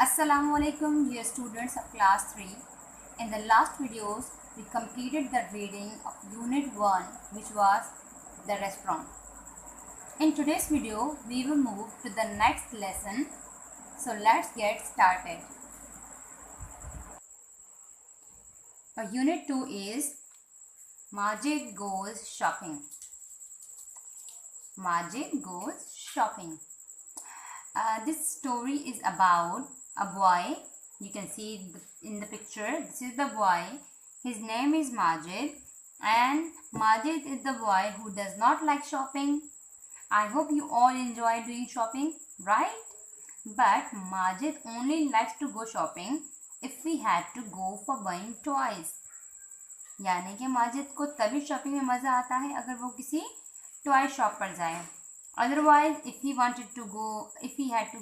Assalamualaikum dear students of class 3. In the last videos we completed the reading of unit 1 which was the restaurant. In today's video we will move to the next lesson. So let's get started. Unit 2 is Majid goes shopping. Majid goes shopping. This story is about a boy. You can see in the picture, this is the boy. His name is Majid, and Majid is the boy who does not like shopping. I hope you all enjoy doing shopping, right? But Majid only likes to go shopping if we had to go for buying toys. यानी कि माजिद को तभी shopping में मज़ा आता है अगर वो किसी टॉय शॉप पर जाए. Otherwise, if he had to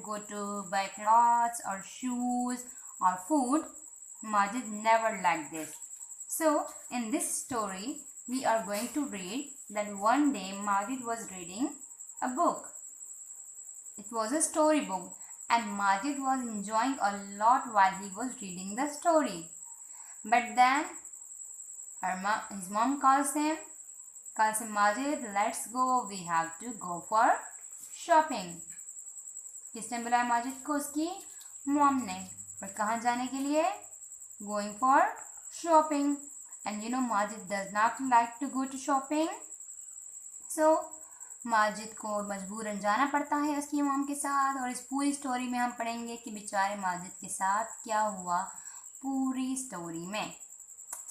go to buy clothes or shoes or food, Majid never liked this. So, in this story, we are going to read that one day Majid was reading a book. It was a story book, and Majid was enjoying a lot while he was reading the story. But then, his mom calls him, Majid, let's go, we have to go for shopping. किसने बुलाया माजिद को? उसकी mom ने. और कहाँ जाने के लिए? Going for shopping. And you know Majid does not like to go to shopping. So Majid को मजबूरन जाना पड़ता है उसकी मॉम के साथ. और इस पूरी स्टोरी में हम पढ़ेंगे कि बेचारे माजिद के साथ क्या हुआ पूरी स्टोरी में.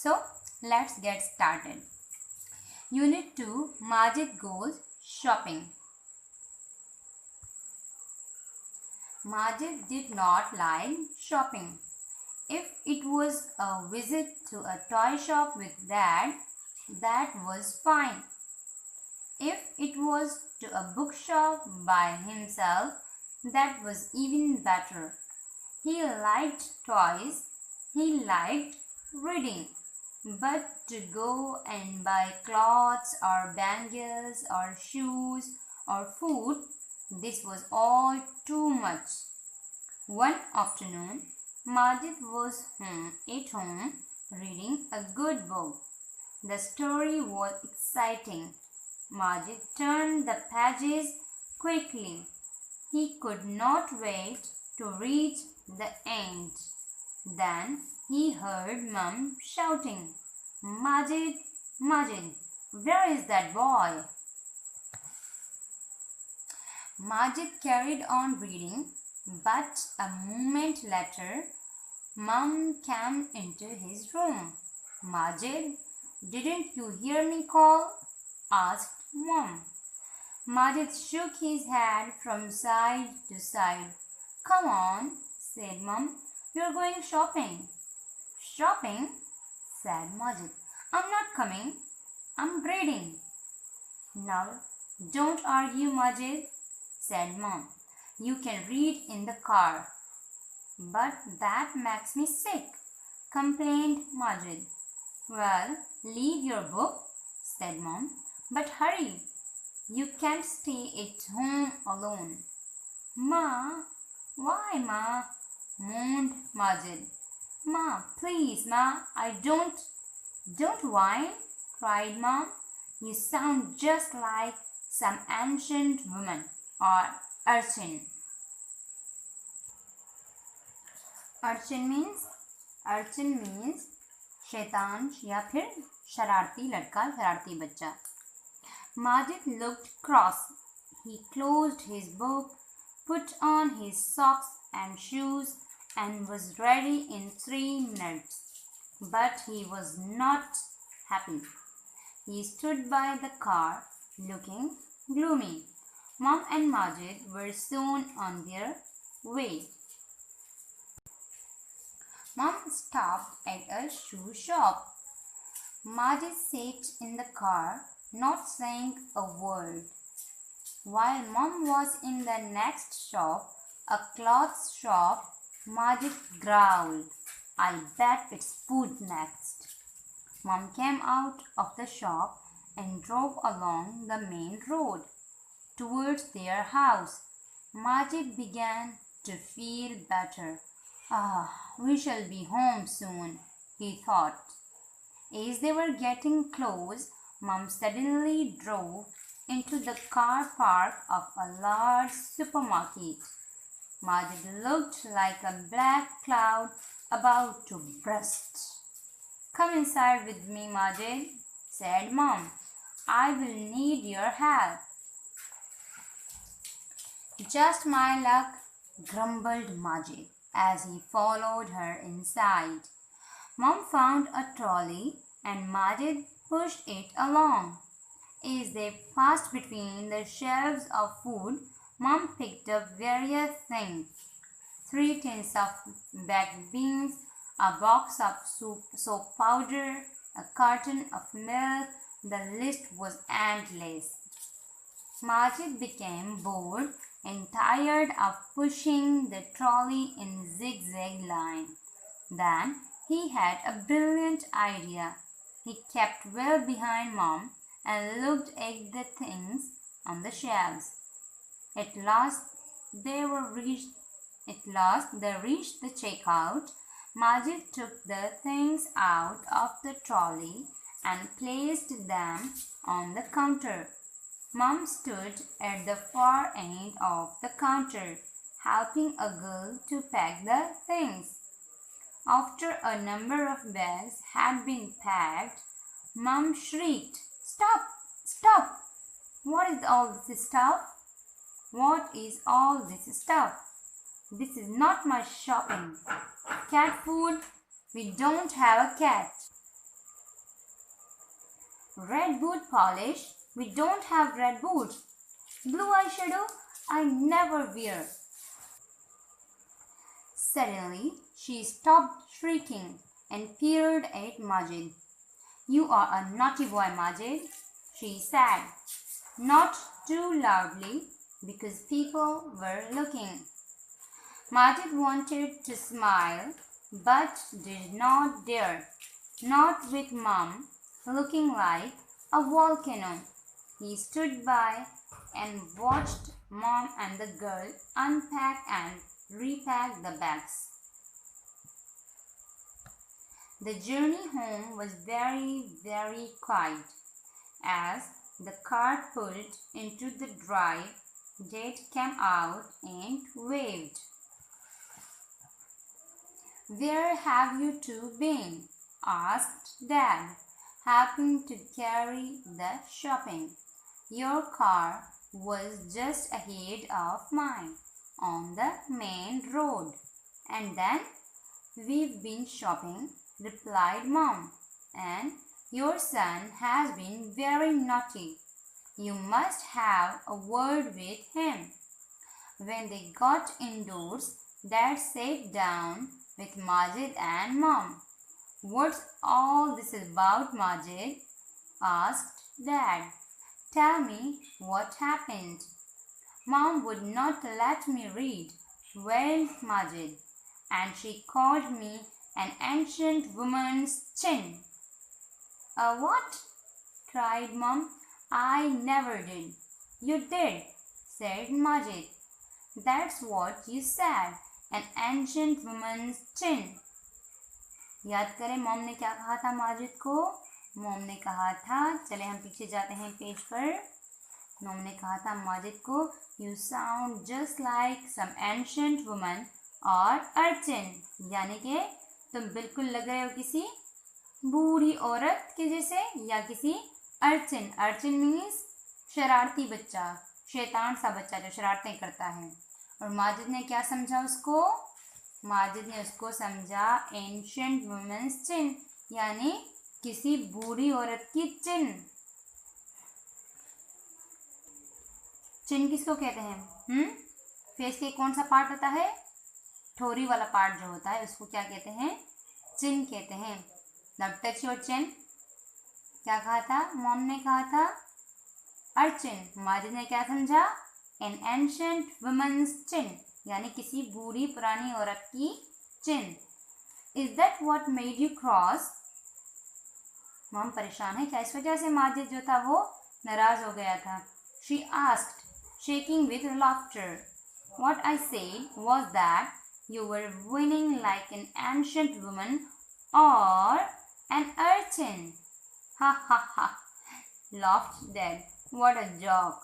So let's get started. Unit 2, Majid goes shopping. Majid did not like shopping. If it was a visit to a toy shop with Dad, that was fine. If it was to a bookshop by himself, that was even better. He liked toys. He liked reading. But to go and buy clothes or bangles or shoes or food, this was all too much. One afternoon, Majid was at home reading a good book. The story was exciting. Majid turned the pages quickly. He could not wait to reach the end. Then he heard Mum shouting, Majid, Majid, where is that boy? Majid carried on reading, but a moment later, Mum came into his room. Majid, didn't you hear me call? Asked Mum. Majid shook his head from side to side. Come on, said Mum. You're going shopping. Shopping? Said Majid. I'm not coming. I'm reading. Now, don't argue, Majid, said Mom. You can read in the car. But that makes me sick, complained Majid. Well, leave your book, said Mom. But hurry. You can't stay at home alone. Ma, why, Ma? Moaned Majid. Ma, please, Ma, I don't whine, cried Mom. You sound just like some ancient woman or urchin. Urchin means शैतान या फिर शरारती लड़का, शरारती बच्चा. Majid looked cross. He closed his book, put on his socks and shoes, and was ready in 3 minutes. But he was not happy. He stood by the car, looking gloomy. Mom and Majid were soon on their way. Mom stopped at a shoe shop. Majid sat in the car, not saying a word. While Mom was in the next shop, a clothes shop, Majid growled, I bet it's food next. Mom came out of the shop and drove along the main road towards their house. Majid began to feel better. Ah, we shall be home soon, he thought. As they were getting close, Mum suddenly drove into the car park of a large supermarket. Majid looked like a black cloud about to burst. Come inside with me, Majid, said Mum. I will need your help. Just my luck, grumbled Majid as he followed her inside. Mom found a trolley and Majid pushed it along. As they passed between the shelves of food, Mom picked up various things. 3 tins of baked beans, a box of soap powder, a carton of milk. The list was endless. Majid became bored and tired of pushing the trolley in zigzag line. Then he had a brilliant idea. He kept well behind Mom and looked at the things on the shelves. At last they reached the checkout. Majid took the things out of the trolley and placed them on the counter. Mom stood at the far end of the counter, helping a girl to pack the things. After a number of bags had been packed, Mom shrieked, "Stop! Stop! What is all this stuff? What is all this stuff? This is not my shopping. Cat food? We don't have a cat. Red boot polish? We don't have red boots. Blue eyeshadow? I never wear." Suddenly, she stopped shrieking and peered at Majid. "You are a naughty boy, Majid," she said, not too loudly because people were looking. Majid wanted to smile but did not dare, not with Mom looking like a volcano. He stood by and watched Mom and the girl unpack and repack the bags. The journey home was very, very quiet. As the car pulled into the drive, Dad came out and waved. "Where have you two been?" asked Dad, helping to carry the shopping. "Your car was just ahead of mine on the main road." "And then?" "We've been shopping," replied Mom, "and your son has been very naughty. You must have a word with him." When they got indoors, Dad sat down with Majid and Mom. "What's all this about, Majid?" asked Dad. "Tell me what happened." "Mom would not let me read," wailed Majid, "and she called me an ancient woman's chin." "A what?" cried Mom. "I never did." "You did," said Majid. "That's what you said, an ancient woman's chin." याद करें mom ने क्या कहा था माजिद को? Mom ने कहा था, चले हम पीछे जाते हैं पेज पर। मॉम ने कहा था माजिद को, "you sound just like some ancient woman or urchin", यानी कि तुम बिल्कुल लग रहे हो किसी बूढ़ी औरत के जैसे या किसी अर्चिन। अर्चिन मीन्स शरारती बच्चा, शैतान सा बच्चा जो शरारतें करता है। और माजिद ने क्या समझा उसको? माजिद ने उसको समझा एंशिएंट वुमेन्स चिन, यानी किसी बूढ़ी औरत की चिन। चिन किसको कहते हैं? फेस के कौन सा पार्ट होता है? ठोरी वाला पार्ट जो होता है उसको क्या कहते हैं? चिन कहते हैं। Now touch your chin. क्या कहा था? मॉम ने कहा था अर्चिन। माजिद ने क्या समझा? एन एंशिएंट वुमेन्स चिन, यानी किसी बूढ़ी पुरानी औरत की chin. Is that what made you cross? Mom परेशान है क्या? इस वजह से माजिद जो था वो नाराज हो गया था। She asked, shaking with laughter. What I said was that You were winning like an ancient woman or an urchin. Ha ha ha, laughed Dad. What a joke.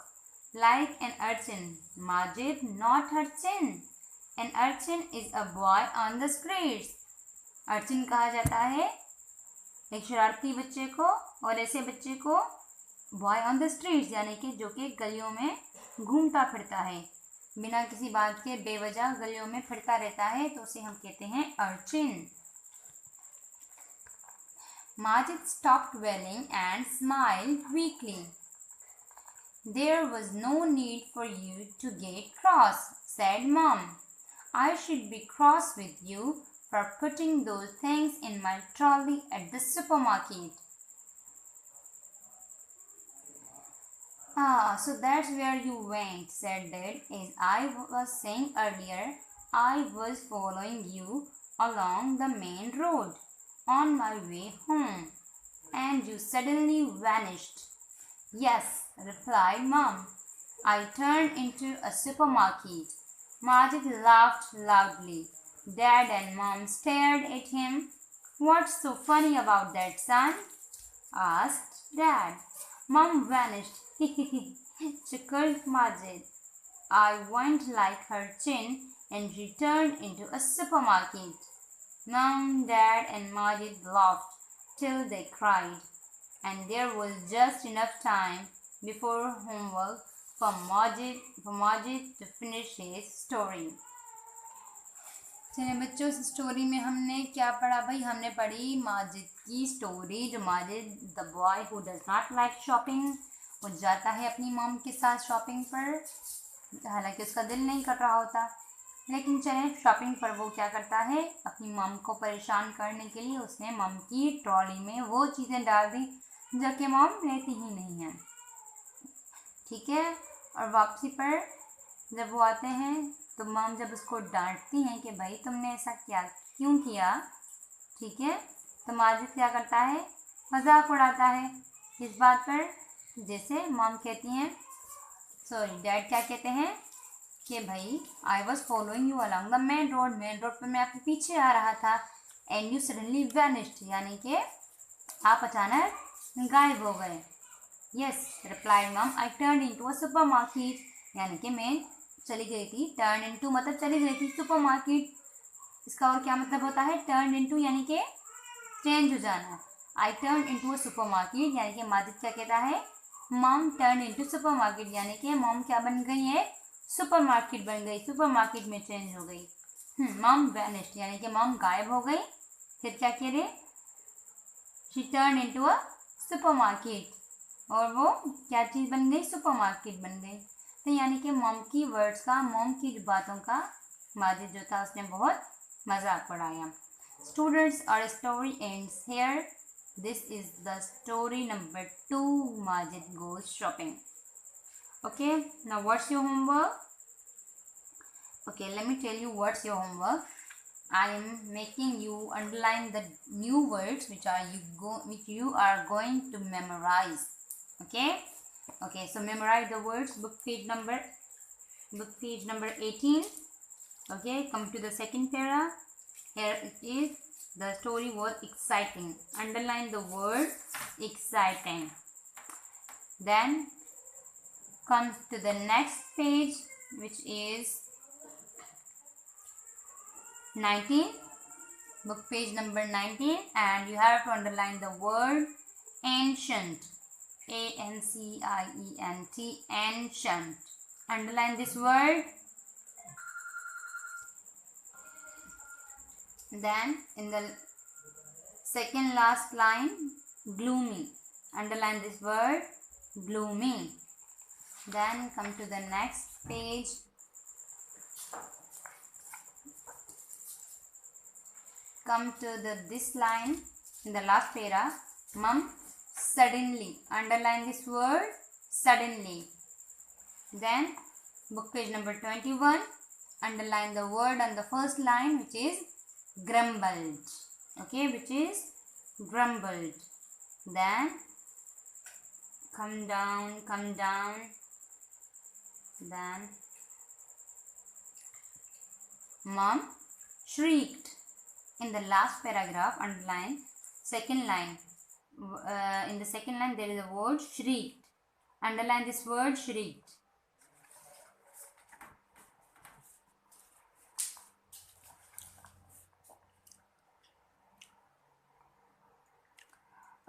Like an urchin, Majid, not her chin. An urchin is a boy on the streets. Urchin कहा जाता है एक शरारती बच्चे को, और ऐसे बच्चे को बॉय ऑन द स्ट्रीट्स यानी कि जो कि गलियों में घूमता फिरता है, बिना किसी बात के बेवजह गलियों में फिरता रहता है, तो उसे हम कहते हैं urchin. Majid stopped wailing and smiled weakly. There was no need for you to get cross, said Mom. I should be cross with you for putting those things in my trolley at the supermarket. Ah, so that's where you went, said Dad. As I was saying earlier, I was following you along the main road on my way home, and you suddenly vanished. Yes, replied Mom. I turned into a supermarket. Majid laughed loudly. Dad and Mom stared at him. What's so funny about that, son? Asked Dad. Mom vanished. Chuckled Majid. I went like her chin and returned into a supermarket. Mom, Dad, and Majid laughed till they cried, and there was just enough time before homework for Majid to finish his story. चलिए बच्चों, इस story में हमने क्या पढ़ा भाई? हमने पढ़ी माजिद की स्टोरी. जो Majid the boy who does not like shopping, वो जाता है अपनी मॉम के साथ शॉपिंग पर, हालांकि उसका दिल नहीं कर रहा होता, लेकिन चले शॉपिंग पर वो क्या करता है, अपनी मॉम को परेशान करने के लिए उसने मॉम की ट्रॉली में वो चीज़ें डाल दी जो कि मॉम लेती ही नहीं है. ठीक है. और वापसी पर जब वो आते हैं तो मॉम जब उसको डांटती हैं कि भाई तुमने ऐसा क्यों किया, ठीक है, तो माजिद क्या करता है, मजाक उड़ाता है इस बात पर. जैसे मॉम कहती हैं, सॉरी डैड क्या कहते हैं कि भाई I was following you along the main road पर मैं आपके पीछे आ रहा था, एंड यू सडनली वैनिश्ड यानी कि आप अचानक गायब हो गए. Yes, replied mom, I turn into a supermarket यानी कि मैं चली गई थी. टर्न इनटू मतलब चली गई थी, सुपरमार्केट इसका और क्या मतलब होता है, टर्न इनटू यानी कि चेंज हो जाना. I turn into a supermarket यानी कि माजिद क्या कहता है, मॉम टर्न इनटू सुपरमार्केट यानी कि मॉम क्या बन गई है, सुपरमार्केट बन गई, सुपरमार्केट में चेंज हो गई. मॉम वैनिश्ड यानी कि मॉम गायब हो गई. फिर क्या कह रहे, she turn into a supermarket, और वो क्या चीज़ बन गई, सुपरमार्केट बन गई. तो यानी कि मॉम की वर्ड्स का, मॉम की बातों का माजिद जो था उसने बहुत मजाक उड़ाया. Students, our story ends here. This is the story number 2, Majid goes shopping. Okay, now what's your homework? Okay, let me tell you what's your homework. I am making you underline the new words which you are going to memorize. Okay, so memorize the words. Book page number 18. Okay, come to the second para. Here it is. The story was exciting. Underline the word exciting. Then come to the next page, which is 19. Book page number 19, and you have to underline the word ancient. ANCIENT, ancient. Underline this word. Then in the second last line, gloomy. Underline this word, gloomy. Then come to the next page. Come to this line in the last para. Mom, suddenly. Underline this word, suddenly. Then book page number 21. Underline the word on the first line, which is grumbled. Okay, which is grumbled. Then come down. Then Mom, shrieked. In the last paragraph, underline second line. In the second line there is a word shrieked. Underline this word shrieked.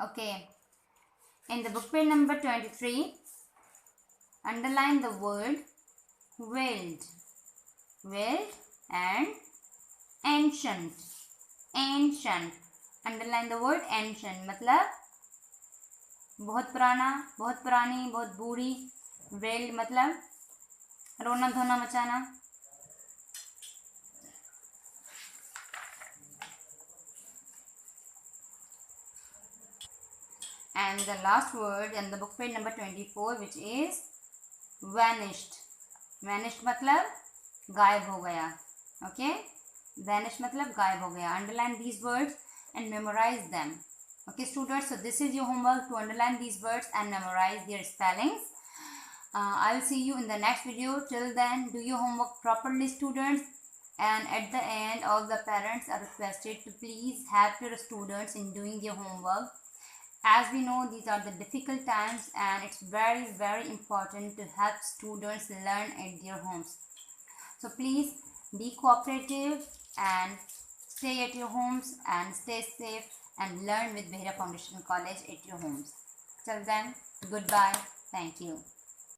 Okay. In the book page number 23, underline the word wailed. Wailed and ancient. Ancient. Underline the word ancient. मतलब बहुत पुराना, बहुत पुरानी, बहुत बूढ़ी. Wailed मतलब रोना धोना मचाना. And the last word in the book page number 24, which is vanished. Vanished मतलब गायब हो गया. Okay, vanished मतलब गायब हो गया. Underline these words and memorize them. Okay students, so this is your homework, to underline these words and memorize their spellings. I will see you in the next video. Till then, do your homework properly, students. And at the end, all the parents are requested to please help your students in doing their homework. As we know, these are the difficult times and it's very, very important to help students learn at their homes. So please be cooperative and stay at your homes and stay safe and learn with Behera Foundation College at your homes. Till then, goodbye. Thank you.